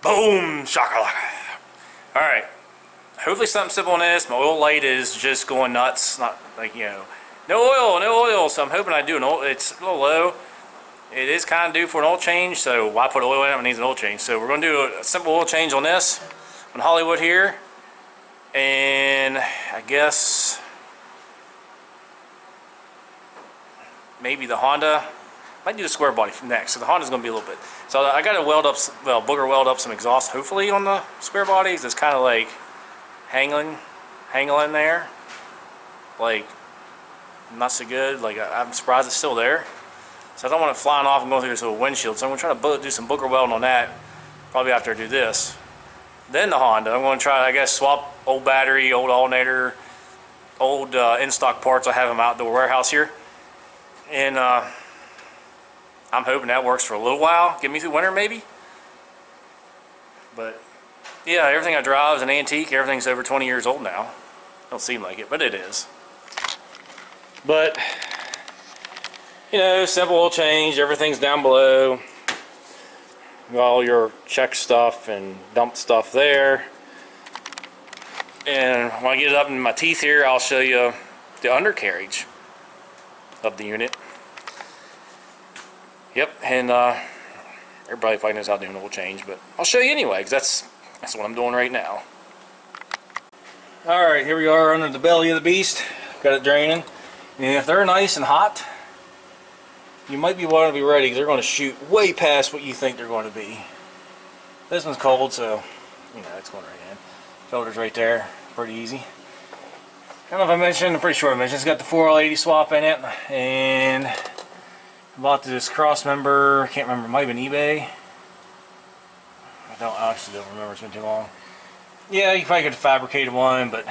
Boom, shakalaka. Alright, hopefully something simple on this. My oil light is just going nuts. Not like, no oil. So I'm hoping I do an oil. It's a little low. It is kind of due for an oil change, so why put oil in it when it needs an oil change? So we're going to do a simple oil change on this, on Hollywood here. And I guess maybe the Honda. Might do the square body next. So the Honda's going to be a little bit. So I got to booger weld up some exhaust hopefully on the square bodies. It's kind of like hanging there. Like not so good. Like I'm surprised it's still there. So I don't want it flying off and going through this little windshield. So I'm going to try to do some booger welding on that probably after I do this. Then the Honda, I'm going to try, I guess, swap old battery, old alternator, old in-stock parts. I have them out at the warehouse here. And I'm hoping that works for a little while. Get me through winter maybe. But yeah, everything I drive is an antique. Everything's over 20 years old now. Don't seem like it, but it is. But simple oil change. Everything's down below. All your check stuff and dump stuff there. And when I get it up in my teeth here, I'll show you the undercarriage of the unit. Yep, and everybody probably knows how to do an oil change, but I'll show you anyway, because that's what I'm doing right now. Alright, here we are under the belly of the beast. Got it draining. And if they're nice and hot, you might want to be ready, because they're going to shoot way past what you think they're going to be. This one's cold, so it's going right in. Filter's right there, pretty easy. I don't know if I mentioned, I'm pretty sure I mentioned, it's got the 4L80 swap in it, and I bought this cross member, I can't remember, it might have been eBay. I actually don't remember, it's been too long. Yeah, you probably could have fabricated one, but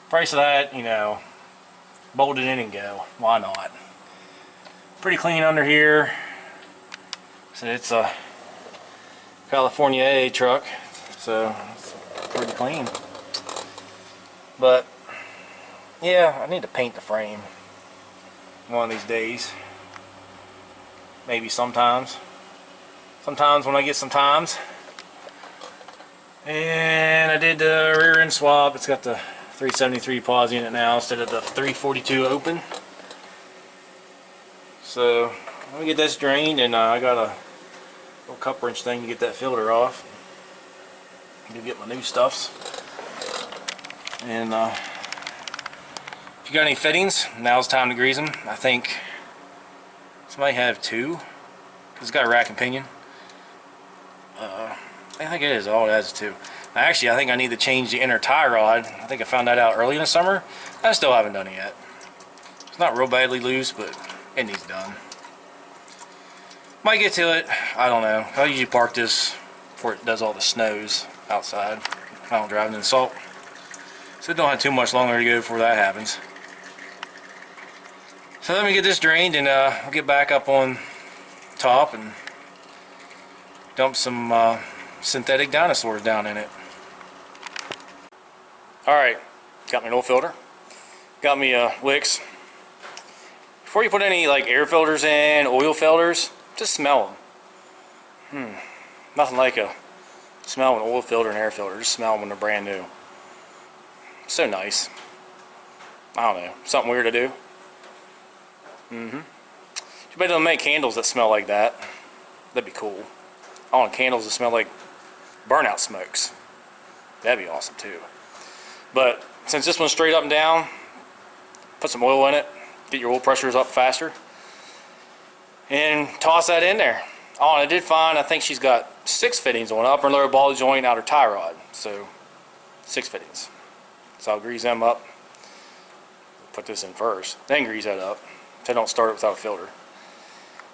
price of that, bolt it in and go. Why not? Pretty clean under here. So it's a California A truck, so it's pretty clean. But yeah, I need to paint the frame one of these days. Maybe sometimes. Sometimes when I get some times. And I did the rear end swap. It's got the 373 pause in it now instead of the 342 open. So let me get this drained, and I got a little cup wrench thing to get that filter off. To get my new stuffs. And if you got any fittings, now's the time to grease them. I think somebody have two, because it's got a rack and pinion. I think it is. All it has is two. Now, actually, I think I need to change the inner tie rod. I think I found that out early in the summer. I still haven't done it yet. It's not real badly loose, but it needs done. Might get to it. I don't know. I usually park this before it does all the snows outside. I don't drive in the salt. So it don't have too much longer to go before that happens. So let me get this drained, and I'll get back up on top and dump some synthetic dinosaurs down in it. Alright, got me an oil filter. Got me wicks. Before you put any like air filters in, oil filters, just smell them. Nothing like a smell of an oil filter and air filter. Just smell them when they're brand new. So nice. I don't know, something weird to do. Too bad they don't make candles that smell like that. That'd be cool. I want candles that smell like burnout smokes. That'd be awesome too. But since this one's straight up and down, put some oil in it, get your oil pressures up faster, and toss that in there. Oh, and I did find, I think she's got 6 fittings on upper and lower ball joint, outer tie rod. So 6 fittings. So I'll grease them up. Put this in first, then grease that up, so I don't start it without a filter.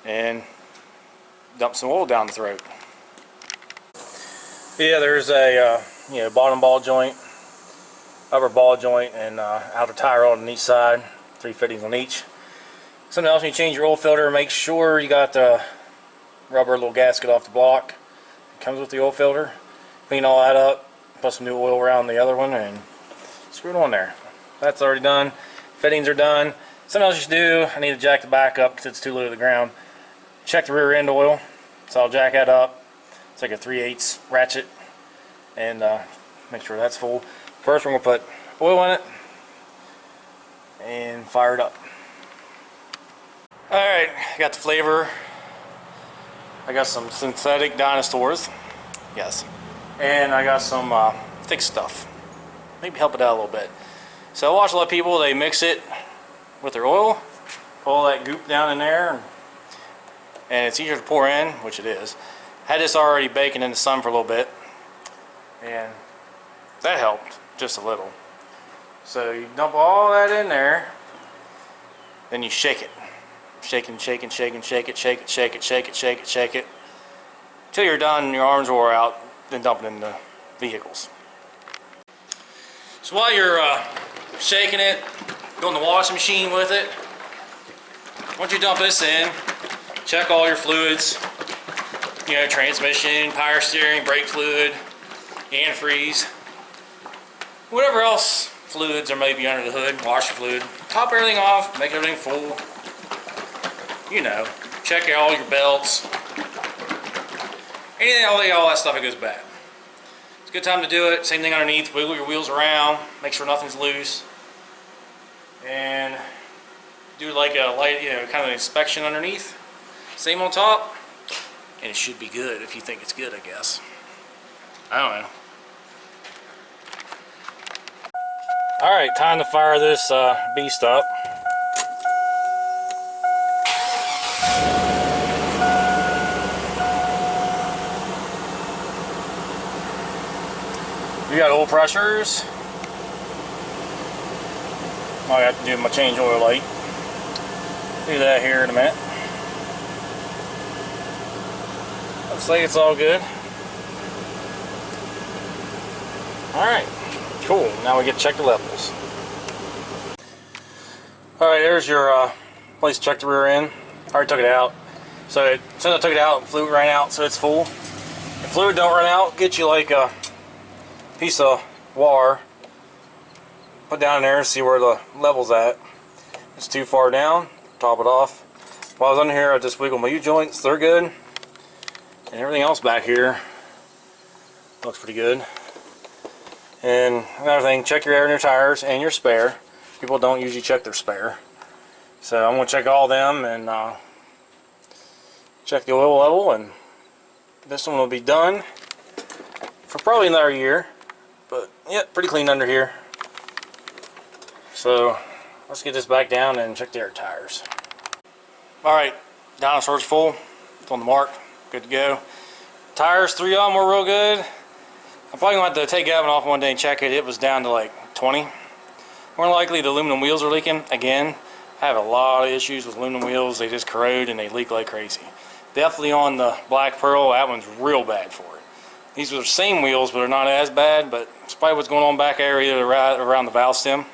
And dump some oil down the throat. Yeah, there's a bottom ball joint, upper ball joint, and outer tie rod on each side. 3 fittings on each. Something else, when you change your oil filter, make sure you got the rubber little gasket off the block. It comes with the oil filter. Clean all that up, put some new oil around the other one, and screw it on there. That's already done. Fittings are done. Something else you should do, I need to jack the back up because it's too low to the ground. Check the rear end oil. So I'll jack that up, It's like a 3/8 ratchet, and make sure that's full. First, we're gonna put oil in it and fire it up. All right, got the flavor. I got some synthetic dinosaurs, yes, and I got some thick stuff. Maybe help it out a little bit. So I watch a lot of people, they mix it with their oil, put all that goop down in there, and it's easier to pour in, which it is. Had this already baking in the sun for a little bit, and that helped just a little. So you dump all that in there, then you shake it. Shake it, shake it, shake it, shake it, shake it, shake it, shake it, shake it, shake it, till you're done and your arms wore out, then dump it in the vehicles. So while you're shaking it, go in the washing machine with it. Once you dump this in, check all your fluids. You know, transmission, power steering, brake fluid, antifreeze, whatever else fluids there may be under the hood, washer fluid. Top everything off, make everything full. You know, check out all your belts. Anything, all that stuff that goes bad. It's a good time to do it. Same thing underneath. Wiggle your wheels around. Make sure nothing's loose. And do like a light, you know, kind of an inspection underneath. Same on top. And it should be good if you think it's good, I guess. I don't know. Alright, time to fire this beast up. We got oil pressures. All I have to do is my change oil light. Do that here in a minute. Looks like it's all good. Alright, cool. Now we get to check the levels. Alright, there's your place to check the rear end. I already took it out. So since I took it out, fluid ran out, so it's full. If fluid don't run out, get you like a piece of wire, put down in there and see where the level's at. If it's too far down, top it off. While I was under here, I just wiggled my U-joints, they're good. And everything else back here looks pretty good. And another thing, check your air in your tires and your spare. People don't usually check their spare. So I'm going to check all of them and check the oil level, and this one will be done for probably another year. But yeah, pretty clean under here. So let's get this back down and check the air tires. Alright, dinosaur's full. It's on the mark. Good to go. Tires, 3 of them were real good. I'm probably going to have to take Gavin off one day and check it. It was down to like 20. More than likely the aluminum wheels are leaking. Again, I have a lot of issues with aluminum wheels. They just corrode and they leak like crazy. Definitely on the Black Pearl, that one's real bad for it. These are the same wheels, but they're not as bad, but it's probably what's going on back area around the valve stem.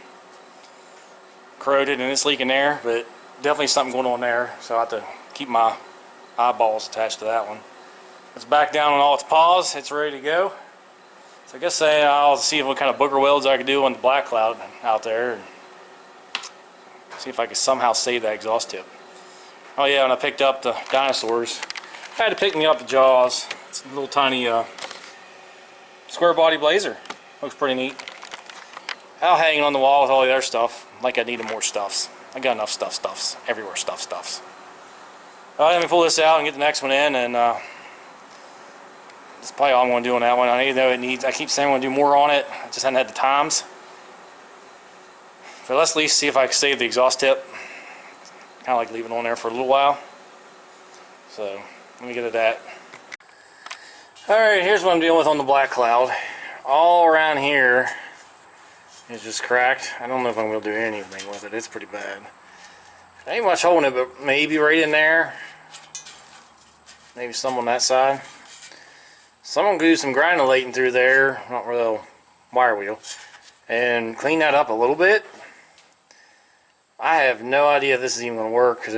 Corroded and it's leaking there, but definitely something going on there, so I have to keep my eyeballs attached to that one. It's back down on all its paws, it's ready to go. So I guess I'll see what kind of booger welds I can do on the black cloud out there, and see if I can somehow save that exhaust tip. Oh yeah, when I picked up the dinosaurs, I had to pick me up the jaws. It's a little tiny square body blazer. Looks pretty neat. I'll hang it on the wall with all the other stuff. Like I needed more stuffs. I got enough stuffs everywhere. Stuffs. Let me pull this out and get the next one in, and that's probably all I'm going to do on that one. I know it needs. I keep saying I'm going to do more on it. I just haven't had the times. So let's at least see if I can save the exhaust tip. Kind of like leaving it on there for a little while. So let me get at that. Alright, here's what I'm dealing with on the black cloud. All around here is just cracked. I don't know if I'm going to do anything with it. It's pretty bad. Ain't much holding it, but maybe right in there. Maybe some on that side. So I'm going to do some granulating through there, not with a wire wheel, and clean that up a little bit. I have no idea if this is even going to work, because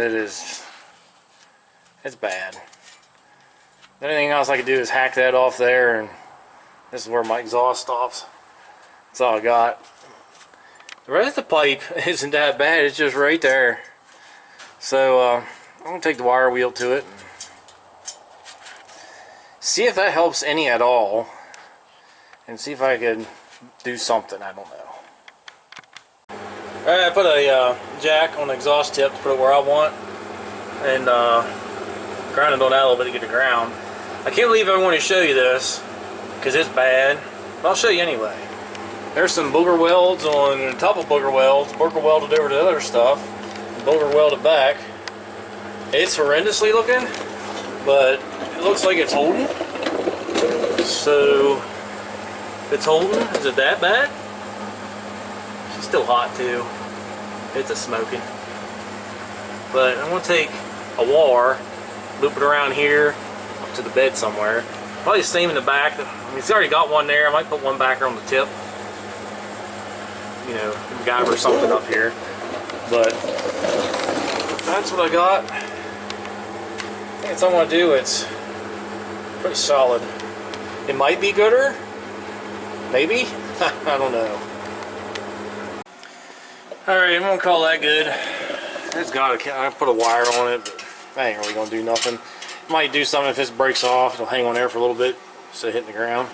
it's bad. The only thing else I could do is hack that off there, and this is where my exhaust stops. That's all I got. The rest of the pipe isn't that bad, it's just right there. So I'm going to take the wire wheel to it. See if that helps any at all, and see if I could do something. I don't know. Alright, I put a jack on the exhaust tip to put it where I want, and ground it on that a little bit to get the ground. I can't believe I want to show you this because it's bad, but I'll show you anyway. There's some booger welds on the top of booger welds, booger welded over to other stuff, and booger welded back. It's horrendously looking, but it looks like it's holding. So, if it's holding, is it that bad? She's still hot too. It's a smoking. But I'm going to take a wire, loop it around here up to the bed somewhere. Probably the same in the back. I mean, it's already got one there. I might put one back here on the tip. You know, MacGyver something up here. But that's what I got. I think that's all I want to do. It's pretty solid. It might be gooder. Maybe. I don't know. Alright, I'm going to call that good. It's got a, I put a wire on it, but that ain't really going to do nothing. Might do something if this breaks off. It'll hang on there for a little bit instead of hitting the ground.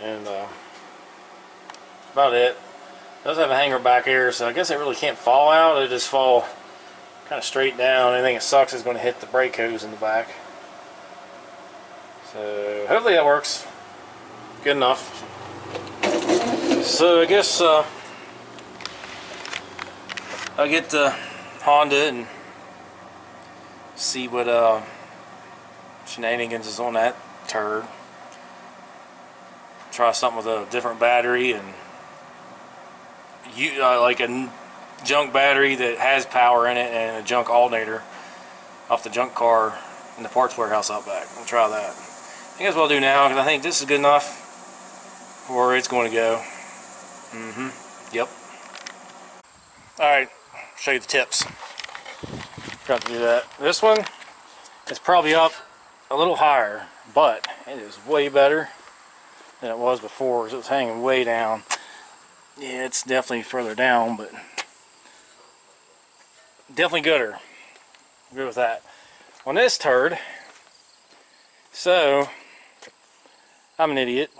And about it. It does have a hanger back here, so I guess it really can't fall out. It'll just fall kind of straight down. Anything that sucks is going to hit the brake hose in the back. So hopefully that works good enough. So I guess I'll get the Honda and see what shenanigans is on that turd. Try something with a different battery and like a junk battery that has power in it and a junk alternator off the junk car in the parts warehouse out back. We'll try that. I think that's what I'll do now because I think this is good enough for where it's going to go. Yep. Alright, show you the tips. Forgot to do that. This one is probably up a little higher, but it is way better than it was before because it was hanging way down. Yeah, it's definitely further down, but definitely gooder. Good with that. On this turd, so I'm an idiot.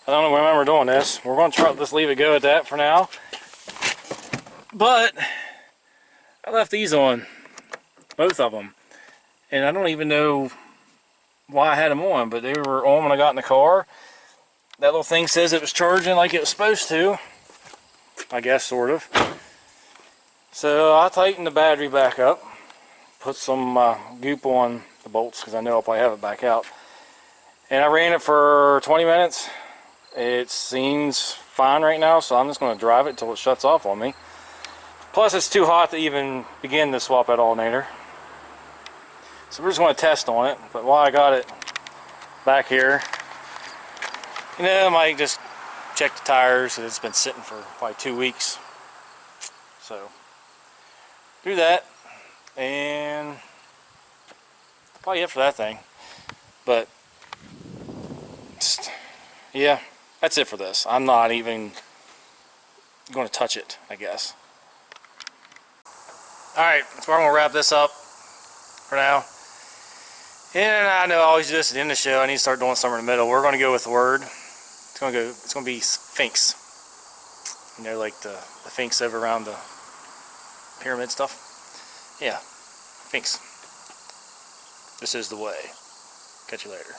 I don't remember doing this. We're going to try just leave it go at that for now. But I left these on, both of them, and I don't even know why I had them on, but they were on when I got in the car. That little thing says it was charging like it was supposed to, I guess, sort of. So I tightened the battery back up, put some goop on the bolts because I know I'll probably have it back out, and I ran it for 20 minutes. It seems fine right now, so I'm just going to drive it until it shuts off on me. Plus it's too hot to even begin to swap that alternator. So we're just going to test on it, but while I got it back here, you know, I might just check the tires. It's been sitting for probably 2 weeks. So do that, and probably it for that thing. But just, yeah, that's it for this. I'm not even going to touch it, I guess. Alright, so I'm going to wrap this up for now. And I know I always do this at the end of the show. I need to start doing somewhere in the middle. We're going to go with the word. It's going to be Sphinx. You know, like the Sphinx over around the pyramid stuff. Yeah, Sphinx. This is the way. Catch you later.